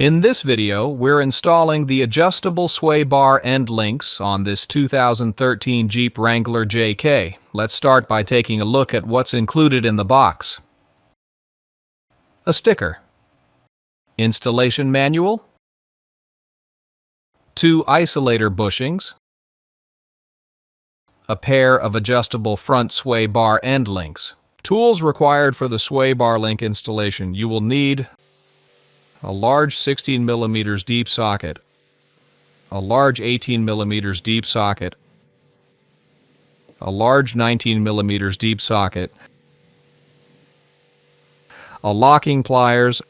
In this video, we're installing the adjustable sway bar end links on this 2013 Jeep Wrangler JK. Let's start by taking a look at what's included in the box. A sticker, installation manual, 2 isolator bushings, a pair of adjustable front sway bar end links. Tools required for the sway bar link installation. You will need a large 16 mm deep socket, a large 18 mm deep socket, a large 19 mm deep socket, a locking pliers,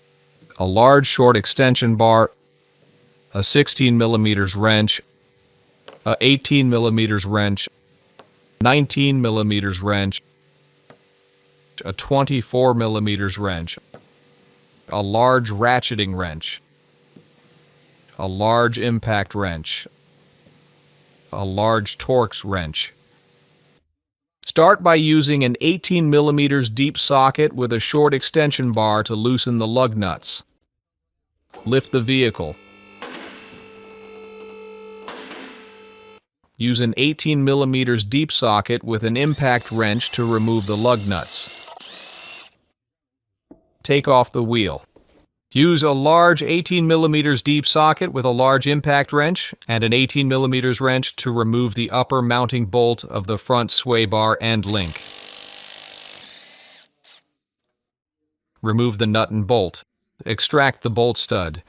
a large short extension bar, a 16 mm wrench, a 18 mm wrench, 19 mm wrench, a 24 mm wrench, a large ratcheting wrench, a large impact wrench, a large Torx wrench. Start by using an 18 mm deep socket with a short extension bar to loosen the lug nuts. Lift the vehicle. Use an 18 mm deep socket with an impact wrench to remove the lug nuts. Take off the wheel. Use a large 18 mm deep socket with a large impact wrench and an 18 mm wrench to remove the upper mounting bolt of the front sway bar end link. Remove the nut and bolt. Extract the bolt stud.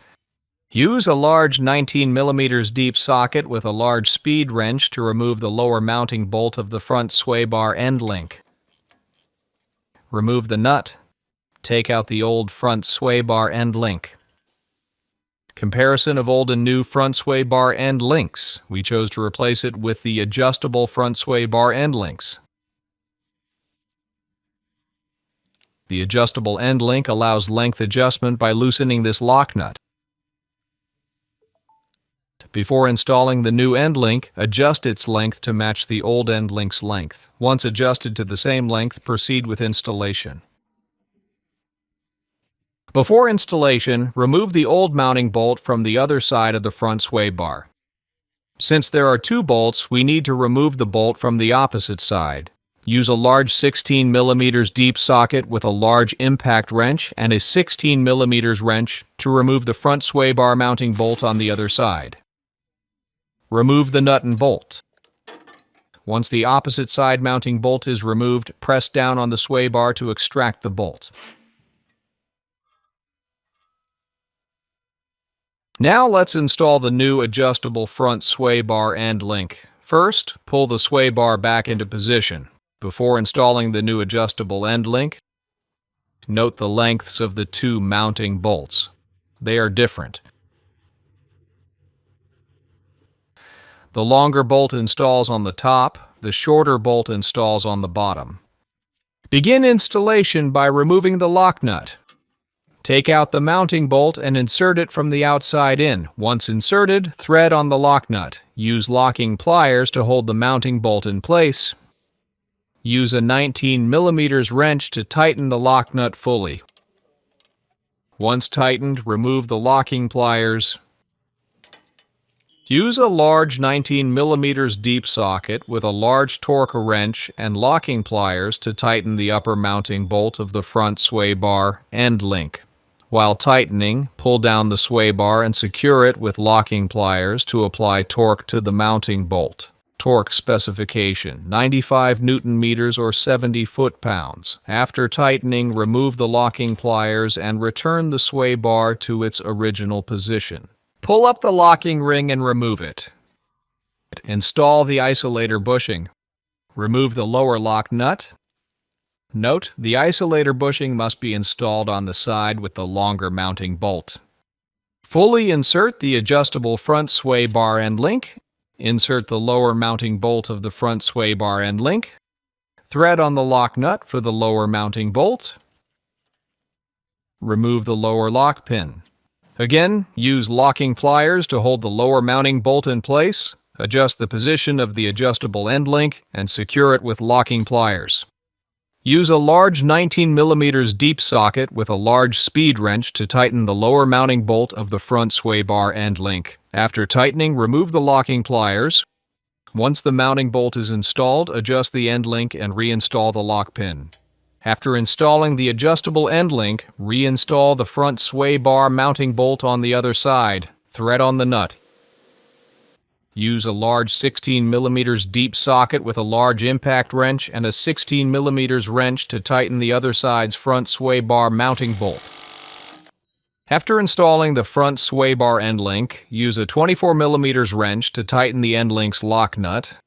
Use a large 19 mm deep socket with a large speed wrench to remove the lower mounting bolt of the front sway bar end link. Remove the nut. Take out the old front sway bar end link. Comparison of old and new front sway bar end links. We chose to replace it with the adjustable front sway bar end links. The adjustable end link allows length adjustment by loosening this lock nut. Before installing the new end link, adjust its length to match the old end link's length. Once adjusted to the same length, proceed with installation. Before installation, remove the old mounting bolt from the other side of the front sway bar. Since there are 2 bolts, we need to remove the bolt from the opposite side. Use a large 16 mm deep socket with a large impact wrench and a 16 mm wrench to remove the front sway bar mounting bolt on the other side. Remove the nut and bolt. Once the opposite side mounting bolt is removed, press down on the sway bar to extract the bolt. Now let's install the new adjustable front sway bar end link. First, pull the sway bar back into position. Before installing the new adjustable end link, note the lengths of the 2 mounting bolts. They are different. The longer bolt installs on the top, the shorter bolt installs on the bottom. Begin installation by removing the lock nut. Take out the mounting bolt and insert it from the outside in. Once inserted, thread on the lock nut. Use locking pliers to hold the mounting bolt in place. Use a 19 mm wrench to tighten the lock nut fully. Once tightened, remove the locking pliers. Use a large 19 mm deep socket with a large Torx wrench and locking pliers to tighten the upper mounting bolt of the front sway bar end link. While tightening, pull down the sway bar and secure it with locking pliers to apply torque to the mounting bolt. Torque specification, 95 Nm or 70 foot-pounds. After tightening, remove the locking pliers and return the sway bar to its original position. Pull up the locking ring and remove it. Install the isolator bushing. Remove the lower lock nut. Note, the isolator bushing must be installed on the side with the longer mounting bolt. Fully insert the adjustable front sway bar end link. Insert the lower mounting bolt of the front sway bar end link. Thread on the lock nut for the lower mounting bolt. Remove the lower lock pin. Again, use locking pliers to hold the lower mounting bolt in place. Adjust the position of the adjustable end link and secure it with locking pliers. Use a large 19mm deep socket with a large speed wrench to tighten the lower mounting bolt of the front sway bar end link. After tightening, remove the locking pliers. Once the mounting bolt is installed, adjust the end link and reinstall the lock pin. After installing the adjustable end link, reinstall the front sway bar mounting bolt on the other side. Thread on the nut. Use a large 16mm deep socket with a large impact wrench and a 16mm wrench to tighten the other side's front sway bar mounting bolt. After installing the front sway bar end link, use a 24mm wrench to tighten the end link's lock nut.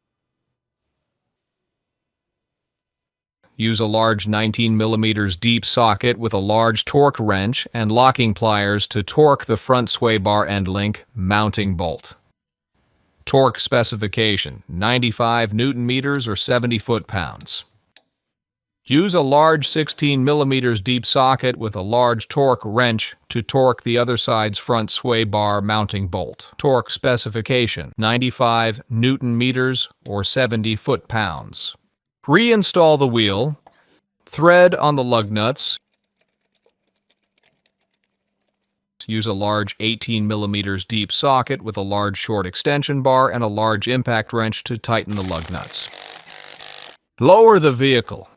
Use a large 19mm deep socket with a large torque wrench and locking pliers to torque the front sway bar end link mounting bolt. Torque specification: 95 Newton-meters or 70 foot-pounds. Use a large 16mm deep socket with a large torque wrench to torque the other side's front sway bar mounting bolt. Torque specification: 95 Newton-meters or 70 foot-pounds. Reinstall the wheel. Thread on the lug nuts. Use a large 18mm deep socket with a large short extension bar and a large impact wrench to tighten the lug nuts. Lower the vehicle.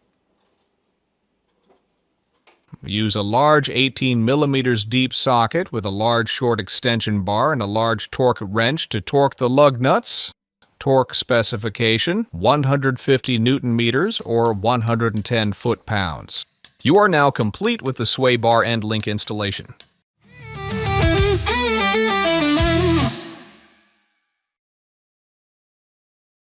Use a large 18mm deep socket with a large short extension bar and a large torque wrench to torque the lug nuts. Torque specification: 150 Newton-meters or 110 foot-pounds. You are now complete with the sway bar end link installation.